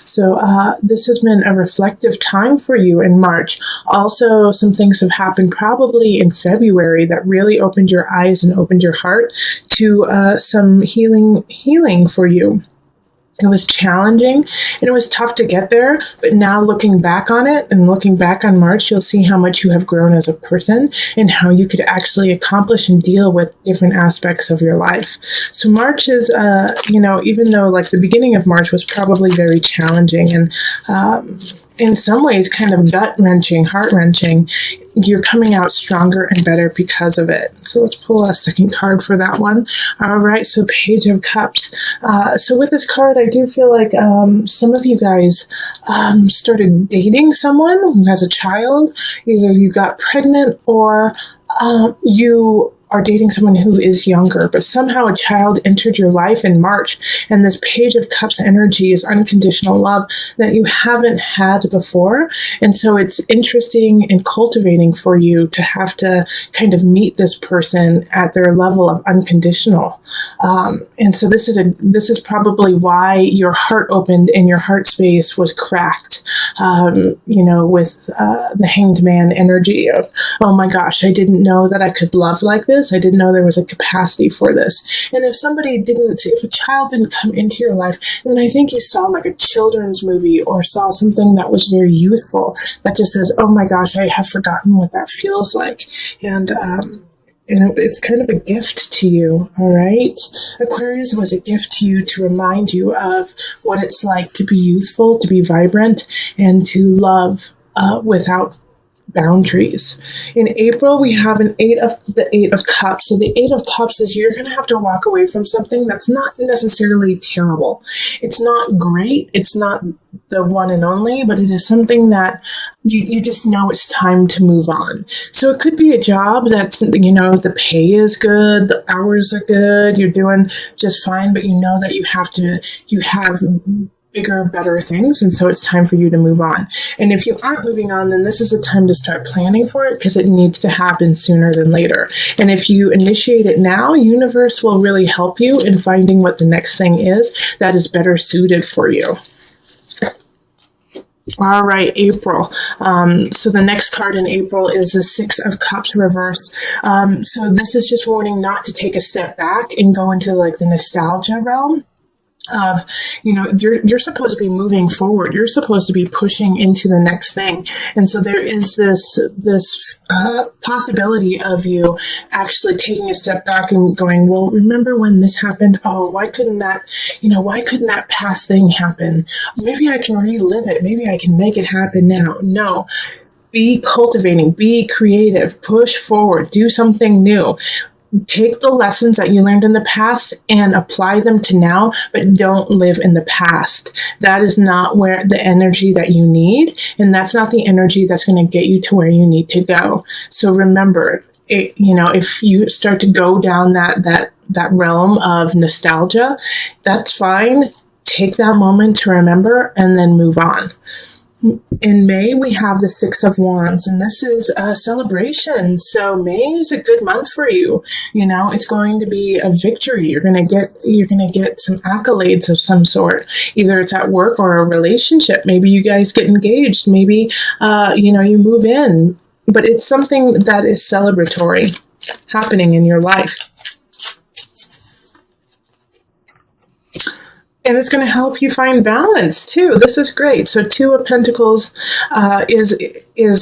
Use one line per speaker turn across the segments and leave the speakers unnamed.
So this has been a reflective time for you in March. Also, some things have happened probably in February that really opened your eyes and opened your heart to some healing for you. It was challenging and it was tough to get there, but now looking back on it and looking back on March, you'll see how much you have grown as a person and how you could actually accomplish and deal with different aspects of your life. So March is, even though like the beginning of March was probably very challenging and in some ways kind of gut-wrenching, heart-wrenching, you're coming out stronger and better because of it. So let's pull a second card for that one. All right, so Page of Cups. So with this card, I do feel like some of you guys started dating someone who has a child. Either you got pregnant or you are dating someone who is younger, but somehow a child entered your life in March, and this Page of Cups energy is unconditional love that you haven't had before, and so it's interesting and cultivating for you to have to kind of meet this person at their level of unconditional, and so this is probably why your heart opened and your heart space was cracked, with the Hanged Man energy of, oh my gosh, I didn't know that I could love like this. I didn't know there was a capacity for this. And if a child didn't come into your life, then I think you saw like a children's movie or saw something that was very youthful that just says, oh my gosh, I have forgotten what that feels like. And it's kind of a gift to you, all right? Aquarius was a gift to you to remind you of what it's like to be youthful, to be vibrant, and to love without boundaries. In April, we have the Eight of Cups. So the Eight of Cups is you're going to have to walk away from something that's not necessarily terrible. It's not great. It's not the one and only, but it is something that you just know it's time to move on. So it could be a job that's, the pay is good, the hours are good, you're doing just fine, but you know that you have bigger, better things, and so it's time for you to move on. And if you aren't moving on, then this is the time to start planning for it because it needs to happen sooner than later. And if you initiate it now, universe will really help you in finding what the next thing is that is better suited for you. All right, April. So the next card in April is the Six of Cups reverse. So this is just warning not to take a step back and go into like the nostalgia realm of, you're supposed to be moving forward. You're supposed to be pushing into the next thing. And so there is this possibility of you actually taking a step back and going, well, remember when this happened? Oh, why couldn't that past thing happen? Maybe I can relive it. Maybe I can make it happen now. No. Be cultivating, be creative, push forward, do something new. Take the lessons that you learned in the past and apply them to now, but don't live in the past. That is not where the energy that you need, and that's not the energy that's going to get you to where you need to go. So remember, if you start to go down that realm of nostalgia, that's fine. Take that moment to remember and then move on. In May, we have the Six of Wands, and this is a celebration. So May is a good month for you. It's going to be a victory. You're going to get some accolades of some sort. Either it's at work or a relationship. Maybe you guys get engaged. Maybe, you move in. But it's something that is celebratory happening in your life. And it's going to help you find balance too. This is great. So Two of Pentacles is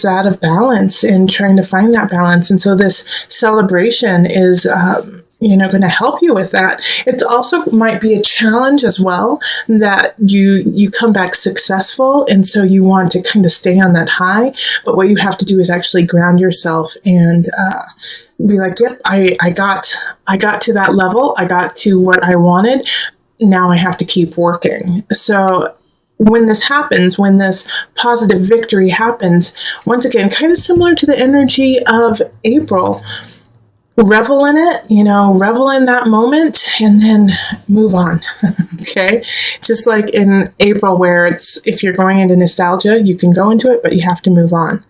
that of balance and trying to find that balance. And so this celebration is going to help you with that. It also might be a challenge as well that you come back successful, and so you want to kind of stay on that high. But what you have to do is actually ground yourself and be like, yep, I got to that level. I got to what I wanted. Now I have to keep working. So when this happens, when this positive victory happens, once again, kind of similar to the energy of April, revel in it, revel in that moment and then move on. Okay. Just like in April, where if you're going into nostalgia, you can go into it, but you have to move on.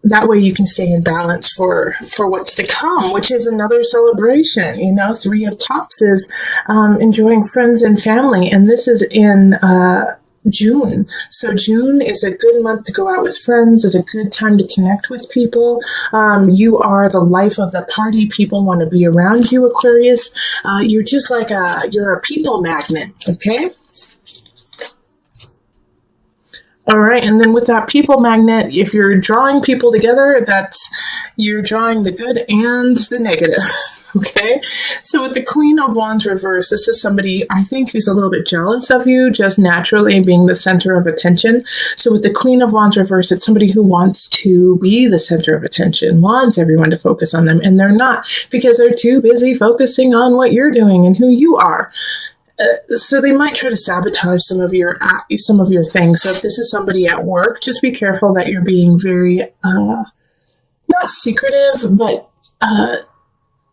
That way you can stay in balance for what's to come, which is another celebration. Three of Cups is enjoying friends and family. And this is in June. So June is a good month to go out with friends. It's a good time to connect with people. You are the life of the party. People want to be around you, Aquarius. You're just like you're a people magnet, okay? All right, and then with that people magnet, if you're drawing people together, you're drawing the good and the negative. Okay, so with the Queen of Wands reverse, this is somebody I think who's a little bit jealous of you, just naturally being the center of attention. So with the Queen of Wands reverse, it's somebody who wants to be the center of attention, wants everyone to focus on them, and they're not, because they're too busy focusing on what you're doing and who you are. So they might try to sabotage some of your things. So if this is somebody at work, just be careful that you're being very not secretive, but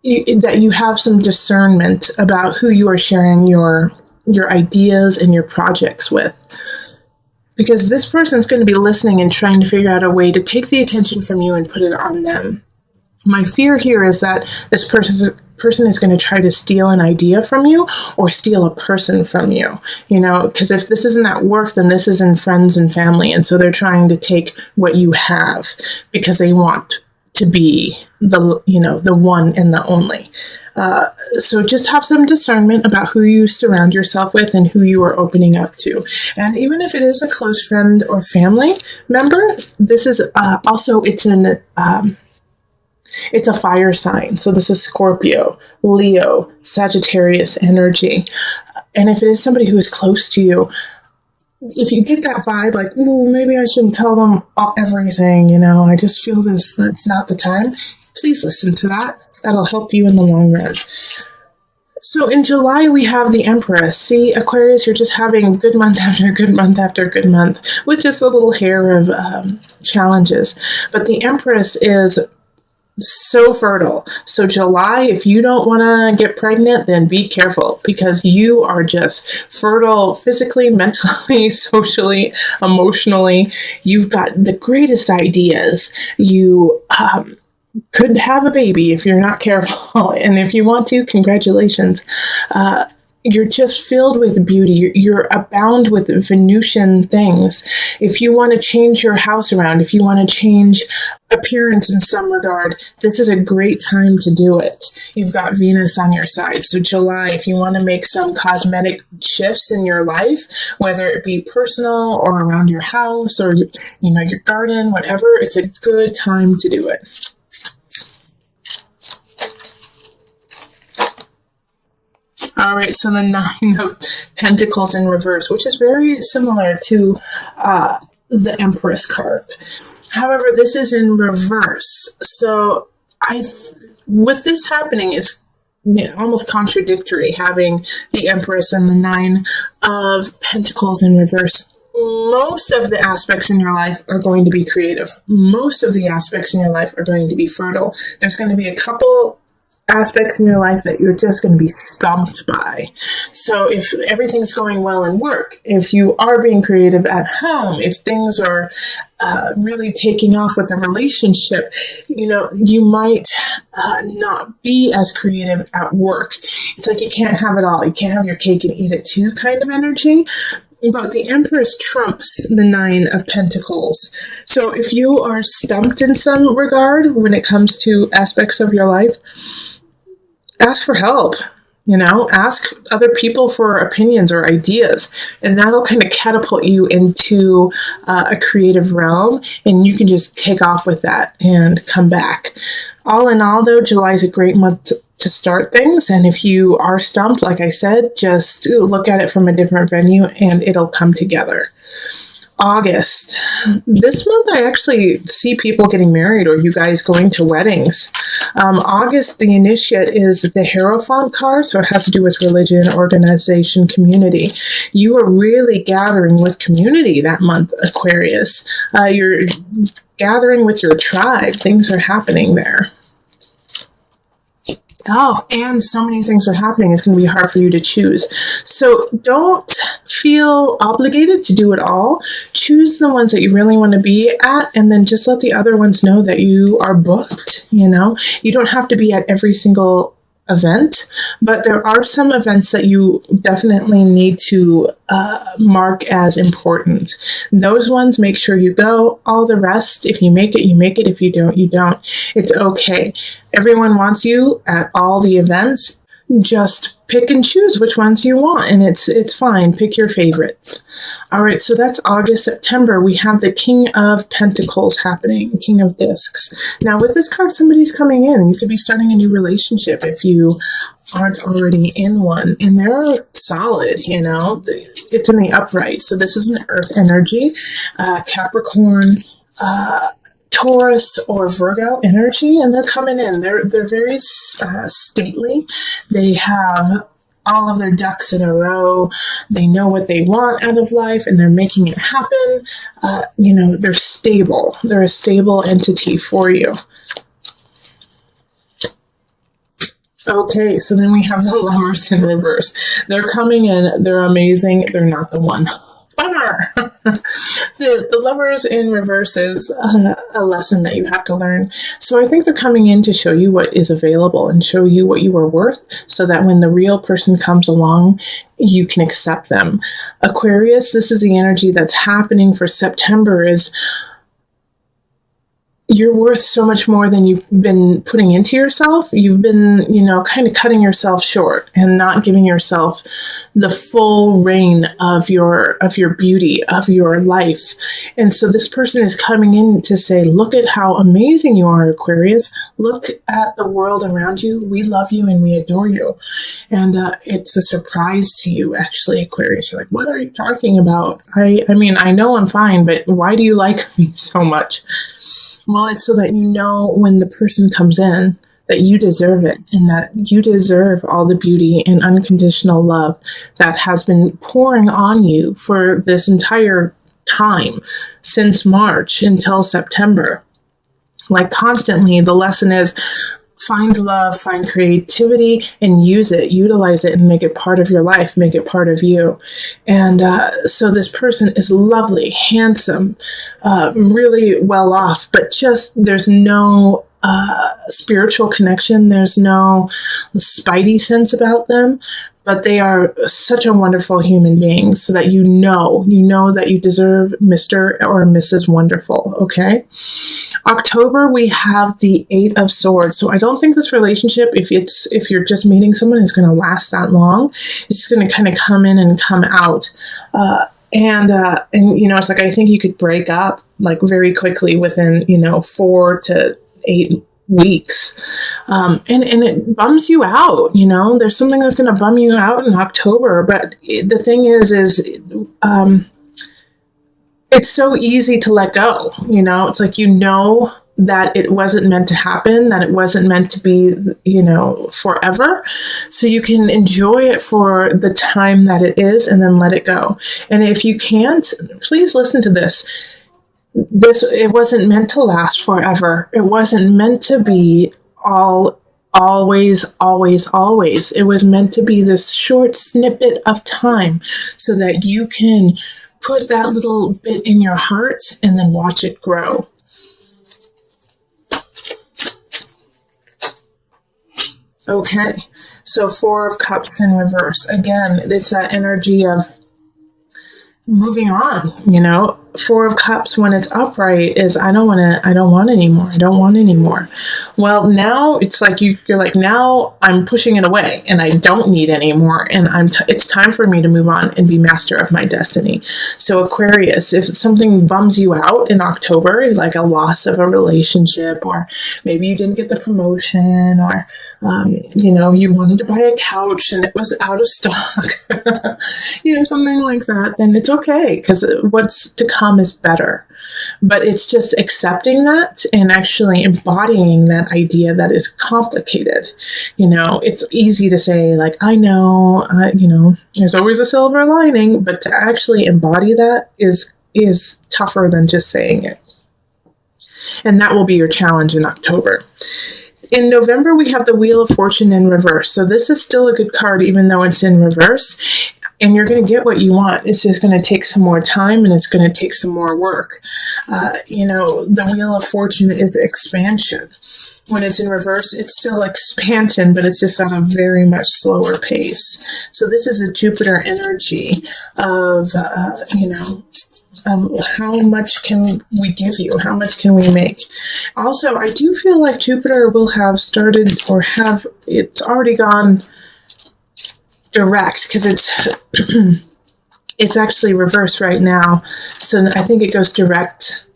that you have some discernment about who you are sharing your ideas and your projects with. Because this person's going to be listening and trying to figure out a way to take the attention from you and put it on them. My fear here is that this person is going to try to steal an idea from you or steal a person from you, because if this isn't at work, then this is in friends and family. And so they're trying to take what you have because they want to be the one and the only. So just have some discernment about who you surround yourself with and who you are opening up to. And even if it is a close friend or family member, this is also, it's a fire sign. So this is Scorpio, Leo, Sagittarius energy. And if it is somebody who is close to you, if you get that vibe, like, ooh, maybe I shouldn't tell them everything, I just feel that's not the time, please listen to that. That'll help you in the long run. So in July, we have the Empress. See, Aquarius, you're just having good month after good month after good month with just a little hair of challenges. But the Empress is so fertile. So July, if you don't want to get pregnant, then be careful, because you are just fertile physically, mentally, socially, emotionally. You've got the greatest ideas. You could have a baby if you're not careful. And if you want to, congratulations. You're just filled with beauty. You're abound with Venusian things. If you want to change your house around, if you want to change appearance in some regard, this is a great time to do it. You've got Venus on your side. So July, if you want to make some cosmetic shifts in your life, whether it be personal or around your house or, your garden, whatever, it's a good time to do it. All right, so the Nine of Pentacles in reverse, which is very similar to the Empress card. However, this is in reverse. So with this happening, it's almost contradictory, having the Empress and the Nine of Pentacles in reverse. Most of the aspects in your life are going to be creative. Most of the aspects in your life are going to be fertile. There's going to be a couple aspects in your life that you're just going to be stumped by. So if everything's going well in work, if you are being creative at home, if things are really taking off with a relationship, you might not be as creative at work. It's like you can't have it all. You can't have your cake and eat it too kind of energy. But the Empress trumps the Nine of Pentacles. So if you are stumped in some regard when it comes to aspects of your life, ask for help. Ask other people for opinions or ideas, and that'll kind of catapult you into a creative realm, and you can just take off with that and come back. All in all, though, July is a great month to start things, and if you are stumped, like I said, just look at it from a different venue, and it'll come together. August. This month, I actually see people getting married or you guys going to weddings. August, the initiate is the Hierophant card, so it has to do with religion, organization, community. You are really gathering with community that month, Aquarius. You're gathering with your tribe. Things are happening there. Oh, and so many things are happening. It's going to be hard for you to choose. So don't feel obligated to do it all. Choose the ones that you really want to be at, and then just let the other ones know that you are booked. You don't have to be at every single event, but there are some events that you definitely need to mark as important. Those ones, make sure you go. All the rest, if you make it, you make it. If you don't, you don't. It's okay. Everyone wants you at all the events. Just pick and choose which ones you want, and it's fine. Pick your favorites. All right, so that's August. September, we have the King of Pentacles happening, King of Discs. Now, with this card, somebody's coming in. You could be starting a new relationship if you aren't already in one, and they're solid, you know. It's in the upright, so this is an earth energy. Capricorn, Taurus or Virgo energy, and they're coming in. They're very stately. They have all of their ducks in a row. They know what they want out of life, and they're making it happen. You know, they're stable. They're a stable entity for you. Okay, so then we have the Lovers in reverse. They're coming in. They're amazing. They're not the one. Bummer. The Lovers in reverse is a lesson that you have to learn. So I think they're coming in to show you what is available and show you what you are worth, so that when the real person comes along, you can accept them. Aquarius, this is the energy that's happening for September. Is you're worth so much more than you've been putting into yourself. You've been, you know, kind of cutting yourself short and not giving yourself the full reign of your beauty, of your life. And so this person is coming in to say, look at how amazing you are, Aquarius. Look at the world around you. We love you and we adore you. And it's a surprise to you, actually, Aquarius. You're like, what are you talking about? I mean, I know I'm fine, but why do you like me so much? Well, it's so that you know when the person comes in that you deserve it, and that you deserve all the beauty and unconditional love that has been pouring on you for this entire time, since March until September. Like constantly, the lesson is find love, find creativity, and use it, utilize it, and make it part of your life, make it part of you. And so this person is lovely, handsome, really well off, but just there's no spiritual connection. There's no spidey sense about them, but they are such a wonderful human being, so that you know that you deserve Mr. or Mrs. Wonderful, okay? October, we have the 8 of Swords. So I don't think this relationship, if you're just meeting someone, is going to last that long. It's just going to kind of come in and come out. And you know, it's like, I think you could break up like very quickly within, you know, 4 to 8 weeks. And it bums you out, you know, there's something that's going to bum you out in October. But the thing is it's so easy to let go, you know, it's like, you know, that it wasn't meant to happen, that it wasn't meant to be, you know, forever. So you can enjoy it for the time that it is and then let it go. And if you can't, please listen to this. It wasn't meant to last forever. It wasn't meant to be always. It was meant to be this short snippet of time, so that you can put that little bit in your heart and then watch it grow. Okay, so 4 of Cups in reverse. Again, it's that energy of moving on, you know. 4 of Cups, when it's upright, is I don't want anymore. Well, now it's like you're like, now I'm pushing it away and I don't need anymore, and it's time for me to move on and be master of my destiny. So Aquarius, if something bums you out in October, like a loss of a relationship, or maybe you didn't get the promotion, or you know, you wanted to buy a couch and it was out of stock, you know, something like that, then it's okay, because what's to come is better. But it's just accepting that and actually embodying that idea that is complicated. You know, it's easy to say, like, I know, you know, there's always a silver lining, but to actually embody that is tougher than just saying it. And that will be your challenge in October. In November, we have the Wheel of Fortune in reverse. So this is still a good card, even though it's in reverse. and you're going to get what you want. It's just going to take some more time, and it's going to take some more work. The Wheel of Fortune is expansion. When it's in reverse, it's still expansion, but it's just at a very much slower pace. So this is a Jupiter energy of, how much can we give you? How much can we make? Also, I do feel like Jupiter will have started, or it's already gone direct, because it's actually reversed right now. So I think it goes direct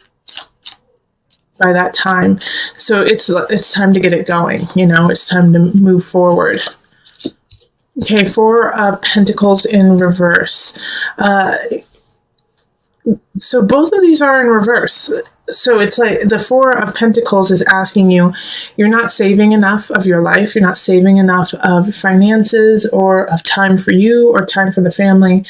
by that time. So it's time to get it going. It's time to move forward. Okay, Four of Pentacles in reverse. So both of these are in reverse. So it's like the Four of Pentacles is asking you, you're not saving enough of your life. You're not saving enough of finances or of time for you or time for the family.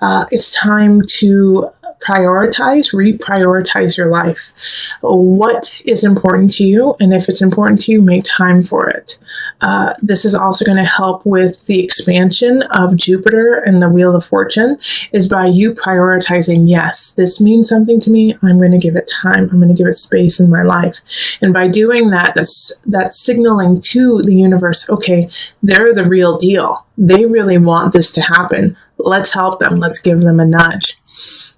It's time to reprioritize your life. What is important to you? And if it's important to you, make time for it. This is also going to help with the expansion of Jupiter and the Wheel of Fortune, is by you prioritizing, yes, this means something to me. I'm going to give it time. I'm going to give it space in my life. And by doing that, that's signaling to the universe, okay, they're the real deal. They really want this to happen. Let's help them. Let's give them a nudge.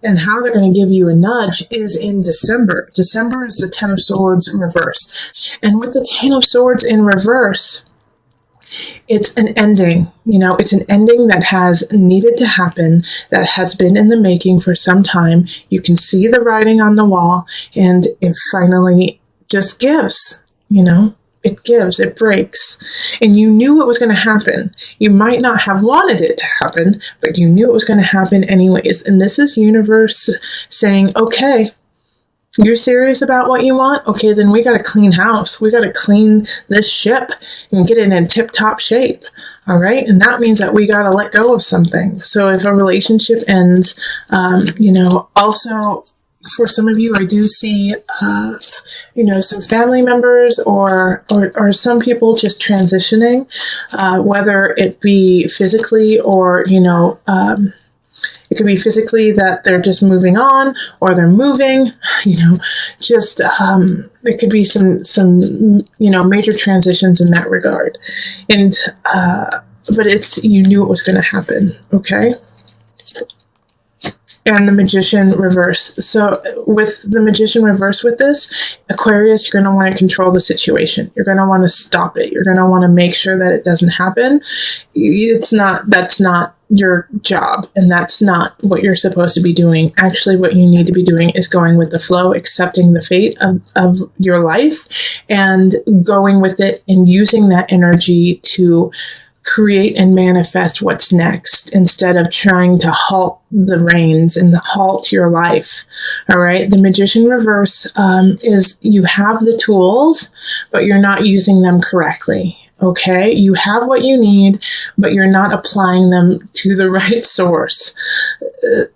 And how they're going to give you a nudge is in December. December is the Ten of Swords in reverse. And with the Ten of Swords in reverse, it's an ending. It's an ending that has needed to happen, that has been in the making for some time. You can see the writing on the wall, and it finally just gives, It gives, it breaks. And you knew it was going to happen. You might not have wanted it to happen, but you knew it was going to happen anyways. And this is universe saying, okay, you're serious about what you want? Okay, then we got to clean house. We got to clean this ship and get it in tip-top shape. All right? And that means that we got to let go of something. So if a relationship ends, also, for some of you, I do see, some family members or some people just transitioning, whether it be physically or, it could be physically that they're just moving on, or they're moving, it could be some major transitions in that regard. And, but you knew it was going to happen. Okay. And the Magician reverse. So with the Magician reverse with this, Aquarius, you're going to want to control the situation. You're going to want to stop it. You're going to want to make sure that it doesn't happen. That's not your job, and that's not what you're supposed to be doing. Actually, what you need to be doing is going with the flow, accepting the fate of your life, and going with it and using that energy to create and manifest what's next, instead of trying to halt the reins and halt your life. All right. The Magician reverse is you have the tools, but you're not using them correctly. Okay. You have what you need, but you're not applying them to the right source.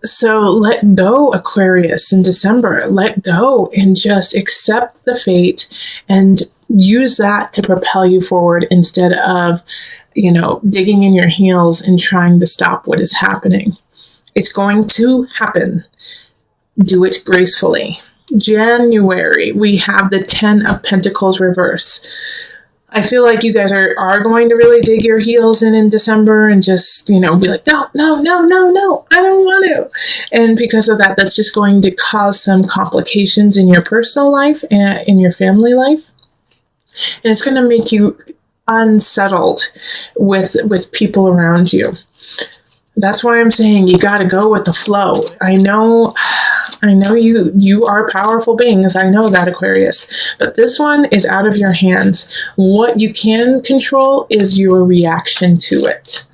So let go, Aquarius, in December. Let go and just accept the fate and use that to propel you forward, instead of, digging in your heels and trying to stop what is happening. It's going to happen. Do it gracefully. January, we have the 10 of Pentacles reverse. I feel like you guys are going to really dig your heels in December and just, be like, no, I don't want to. And because of that, that's just going to cause some complications in your personal life and in your family life. And it's going to make you unsettled with people around you. That's why I'm saying you got to go with the flow. I know you are powerful beings. I know that, Aquarius. But this one is out of your hands. What you can control is your reaction to it.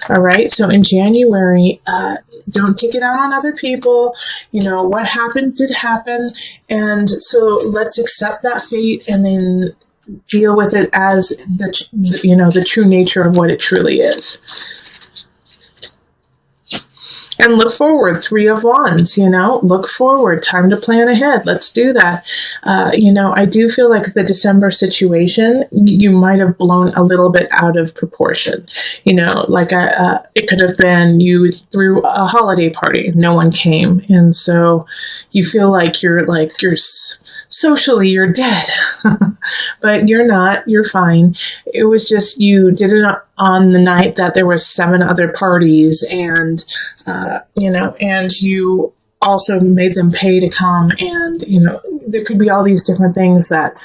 All right. So in January, don't take it out on other people. What happened did happen. And so let's accept that fate and then deal with it as the true nature of what it truly is. And look forward, Three of Wands, look forward, time to plan ahead. Let's do that. I do feel like the December situation, you might have blown a little bit out of proportion. It could have been you threw a holiday party and no one came. And so you feel like you're socially, you're dead, but you're not, you're fine. It was just, you did it on the night that there were 7 other parties and you also made them pay to come. And, there could be all these different things that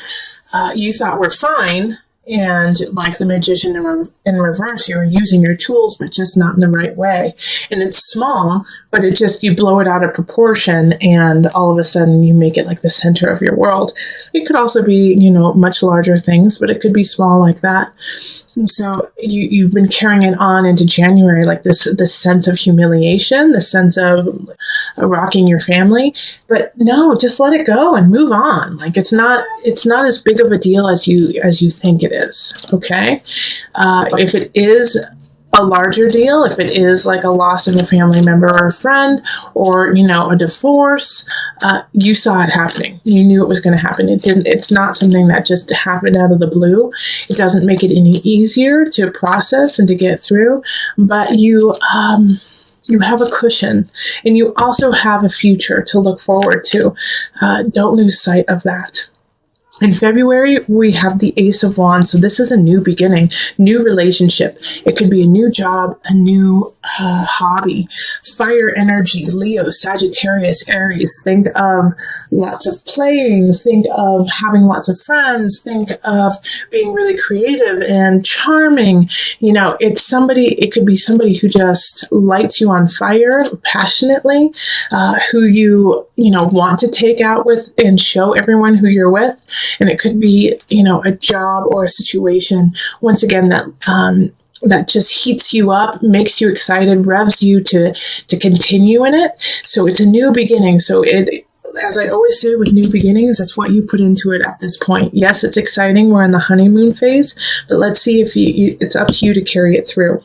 you thought were fine. And like the magician in reverse, you were using your tools, but just not in the right way. And it's small, but you blow it out of proportion, and all of a sudden you make it like the center of your world. It could also be, much larger things, but it could be small like that. And so you've been carrying it on into January, like this sense of humiliation, the sense of rocking your family. But no, just let it go and move on. Like it's not as big of a deal as you think it is. Okay. If it is a larger deal, if it is like a loss of a family member or a friend, or a divorce, you saw it happening. You knew it was going to happen. It's not something that just happened out of the blue. It doesn't make it any easier to process and to get through, but you have a cushion, and you also have a future to look forward to. Don't lose sight of that. In February, we have the Ace of Wands. So this is a new beginning, new relationship. It could be a new job, a new hobby. Fire energy, Leo, Sagittarius, Aries. Think of lots of playing. Think of having lots of friends. Think of being really creative and charming. It could be somebody who just lights you on fire passionately, who you want to take out with and show everyone who you're with. And it could be, a job or a situation, once again, that just heats you up, makes you excited, revs you to continue in it. So it's a new beginning. So as I always say with new beginnings, that's what you put into it at this point. Yes, it's exciting. We're in the honeymoon phase, but let's see if it's up to you to carry it through.